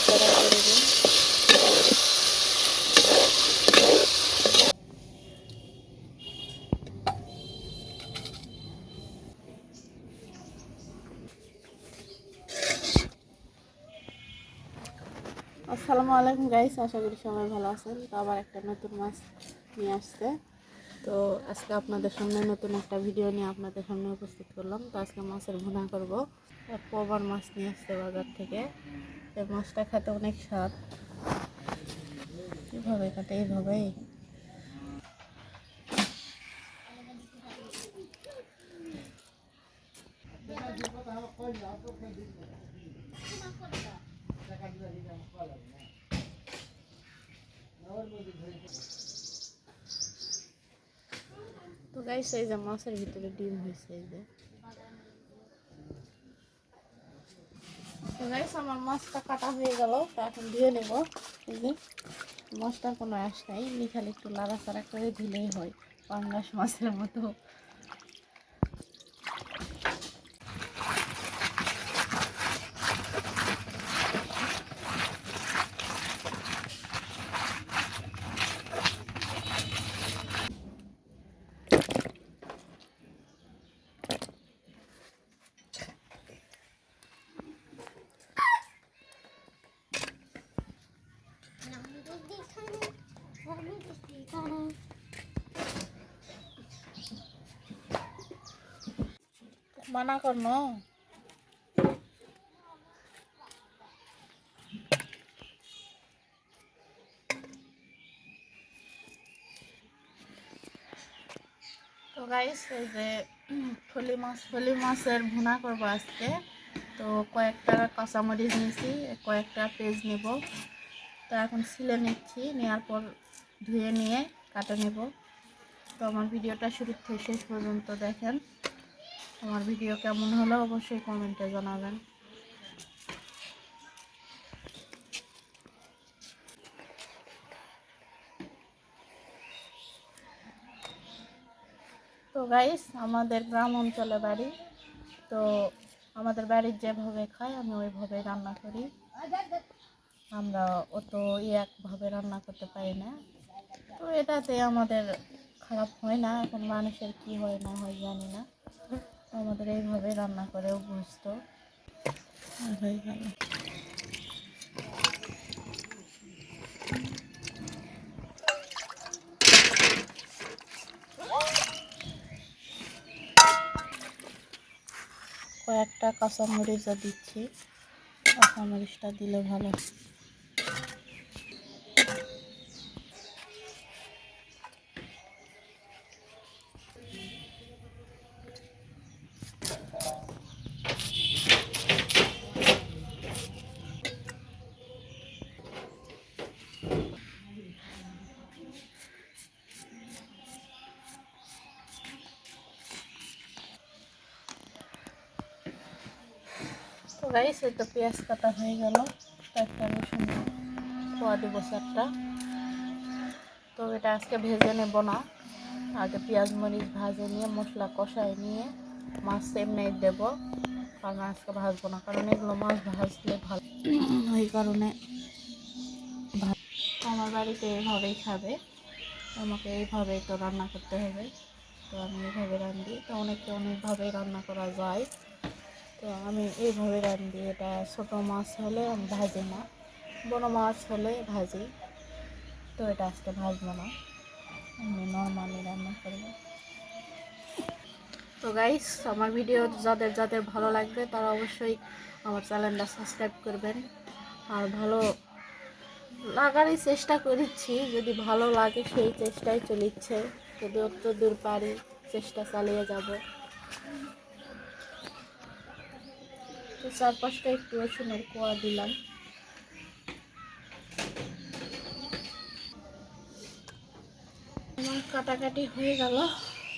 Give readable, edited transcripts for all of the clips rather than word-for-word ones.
নাড়াচাড়া করে দিন। আসসালামু আলাইকুম গাইস, আশা করি সবাই ভালো আছেন। তো আবার একটা নতুন মাছ নিয়ে আসছে। তো আজকে আপনাদের সামনে নতুন একটা ভিডিও নিয়ে আপনাদের সামনে উপস্থিত করলাম। তো আজকে মাছের ভুনা করব। এক পোবার মাছ নিয়ে আসছে বাজার থেকে। এই মাছটা খেতে অনেক স্বাদ। কীভাবে কাটে? এইভাবেই। তো গাইস, এই যে মাছের ভিতরে ডিম হয়েছে। এই যে তো গাইস, আমার মাছটা কাটা হয়ে গেল। তো এখন ধুয়ে নেব। এই যে মাছটার কোনো আঁশ নাই, খালি একটু লাড়াচাড়া করে ধুলেই হয়, পাঙ্গাস মাছের মতো। মানা করনো। তো গাইস, এই যে ফলি মাছের ভুনা করবো আজকে। তো কয়েকটা কাঁচামরিচ নিয়েছি, কয়েকটা পেঁয়াজ নেব। তো এখন ছিলে নিচ্ছি, নেওয়ার পর ধুয়ে নিয়ে কাটে নেব। তো আমার ভিডিওটা শুরু থেকে শেষ পর্যন্ত দেখেন। আমার ভিডিও কেমন হলো অবশ্যই কমেন্টে জানাবেন। তো গাইস, আমাদের গ্রাম অঞ্চলে বাড়ি। তো আমাদের বাড়ির যেভাবে খায় আমি ওইভাবে রান্না করি। আমরা অত একভাবে রান্না করতে পারি না। তো এটাতে আমাদের খারাপ হয় না। এখন মানুষের কি হয় না হয় জানি না, আমাদের এইভাবে রান্না করে অভ্যস্ত হয়ে গেল। কয়েকটা কাঁচামরিচও দিচ্ছি, কাঁচামরিচটা দিলে ভালো। তো গাইস, এই তো পেঁয়াজ কাটা হয়ে গেল। একটা রসুন কোয়া দেবো 4টা। তো এটা আজকে ভেজে নেব না, আগে পেঁয়াজ মরিচ ভাজে নিয়ে মশলা কষায় নিয়ে মাছ এমনি দেবো। কারণ আজকে ভাজবো না, কারণ এগুলো মাছ ভাজলে ভালো, ওই কারণে আমার বাড়িতে এইভাবেই খাবে। আমাকে এইভাবেই তো রান্না করতে হবে। তো আমি এইভাবে রান্ধি। তো অনেকে অনেকভাবেই রান্না করা যায়। তো আমি এইভাবে রান্ধি। এটা ছোটো মাছ হলে আমি ভাজি না, বড় মাছ হলে ভাজি। তো এটা আজকে ভাজবো না, আমি নর্মালি রান্না করব। তো গাইস, আমার ভিডিও যাদের যাদের ভালো লাগবে তারা অবশ্যই আমার চ্যানেলটা সাবস্ক্রাইব করবেন। আর ভালো লাগারই চেষ্টা করছি, যদি ভালো লাগে সেই চেষ্টায় চলিচ্ছে। যদি অত দূর পারি চেষ্টা চালিয়ে যাব। তো 4-5টা একটু রসুনের কোয়া দিলাম। আমার কাটাকাটি হয়ে গেল।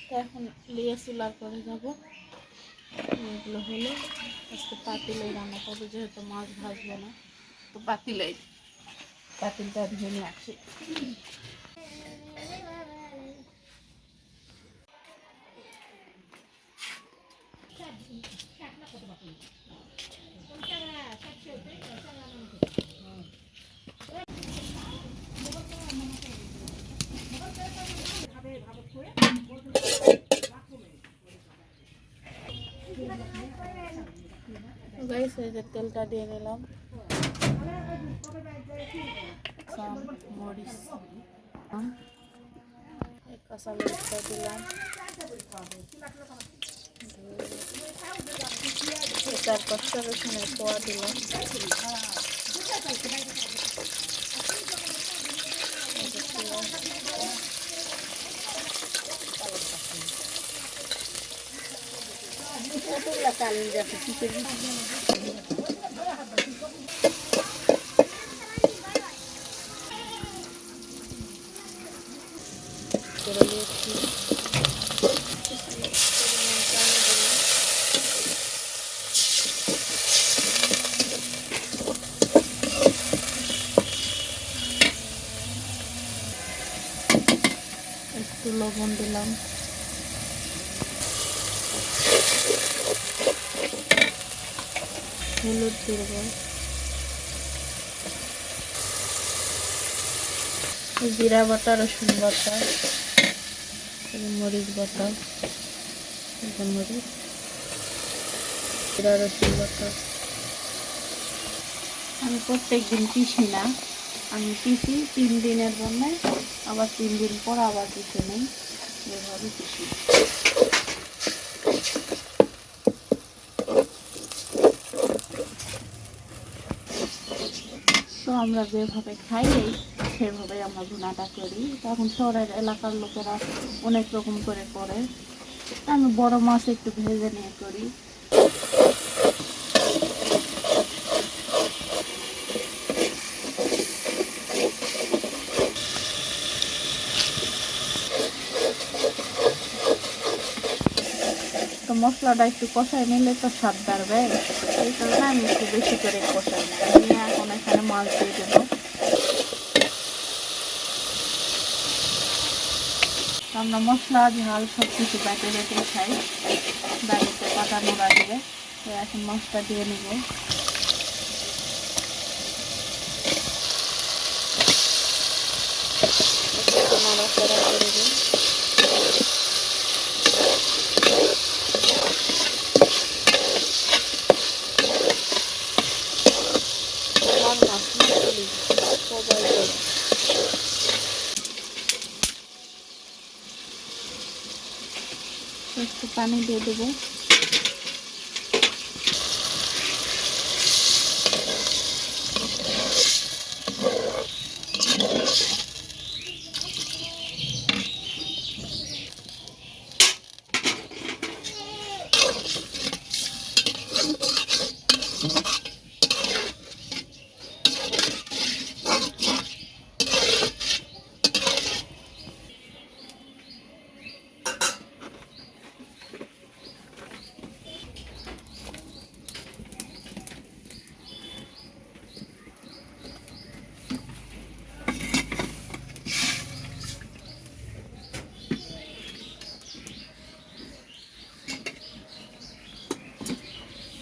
তো এখন লিয়ে চুলার করে যাব। এগুলো হলো আজকে পাতিলেই রান্না করবো, যেহেতু মাছ ভাজবো না। তো পাতিলটা ধুয়ে নিয়ে আসি। গাইস এই যে তেলটা দিয়ে নিলাম, মরিচ কাঁচা মরিচটা দিলাম, 4-5টা রসুনের কোয়া দিলাম, একটু লবণ দিলাম, হলুদ দেব, জিরা বাটা, রসুন বাটা, মরিচ বাটা, মরিচ, জিরা রসুন বাটা। আমি প্রত্যেক দিন পিসি না, আমি পিসি 3 দিনের জন্য, আবার 3 দিন পর আবার পিসে নেই, এভাবে পিসি। তো আমরা যেভাবে খাই সেভাবে আমরা ভুনাটা করি। তখন শহরের এলাকার লোকেরা অনেক রকম করে করে, আমি বড় মাছ একটু ভেজে নিয়ে করি। তো মশলাটা একটু কষাই নিলে তো স্বাদ বাড়বে, এই কারণে আমি একটু বেশি করে কষাই নিয়ে এখন এখানে মাছ দিয়ে দেবো। আমরা মশলা ঝাল সব কিছু বেটে বেটে খাই, বাড়িতে পাতা নোড়া দিয়ে। তো এখন মাছটা দিয়ে নিব, নাড়াচাড়া করে দিই। একটু পানি দিয়ে দেবো,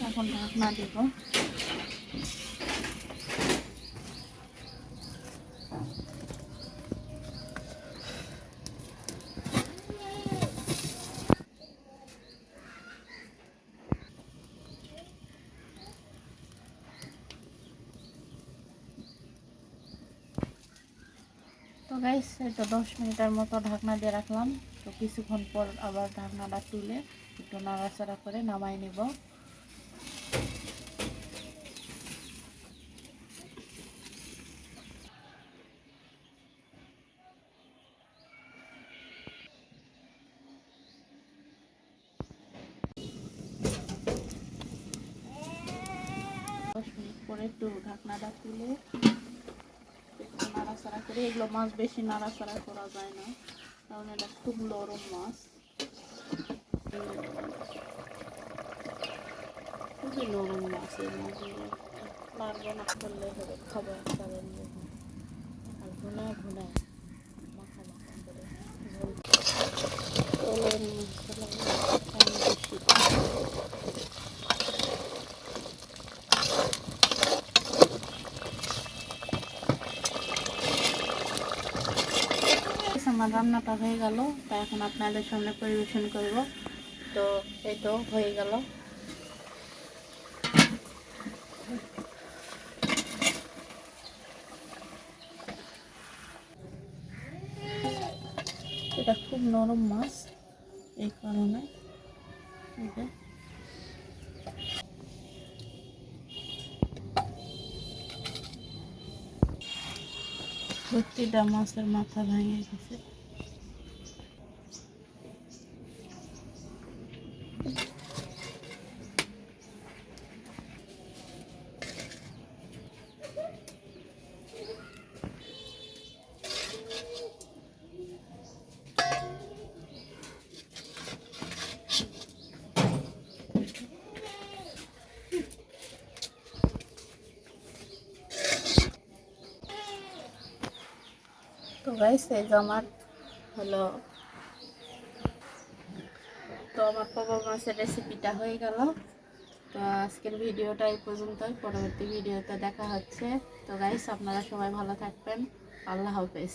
এখন ঢাকনা দিব। তো গাইস এই তো 10 মিনিটের মতো ঢাকনা দিয়ে রাখলাম। তো কিছুক্ষণ পর আবার ঢাকনাটা তুলে একটু নাড়াচাড়া করে নামাই নিব। পরে একটু ঢাকনাটা তুলে একটু নাড়াচাড়া করে, এগুলো মাছ বেশি নাড়াচাড়া করা যায় না কারণ এটা খুব নরম মাছ, খুবই নরম মাছ। এই মাছগুলো নাড়বো না করলে হবে খাবার খাবেন আর ভুনায় ভুনায় মাখা মাখা করে ঝোল তেলের মশলা বেশি। আমার রান্নাটা হয়ে গেল, তাই এখন আপনাদের সামনে পরিবেশন করব। তো এই তো হয়ে গেল। এটা খুব নরম মাছ, এই কারণে প্রতিটা মাছের মাথা ভেঙে গেছে। তো গাইস এই যে আমার হলো, তো আমার পাপা মাছের রেসিপিটা হয়ে গেল। তো আজকের ভিডিওটা এই পর্যন্তই, পরবর্তী ভিডিওতে দেখা হচ্ছে। তো গাইস আপনারা সবাই ভালো থাকবেন, আল্লাহ হাফেজ।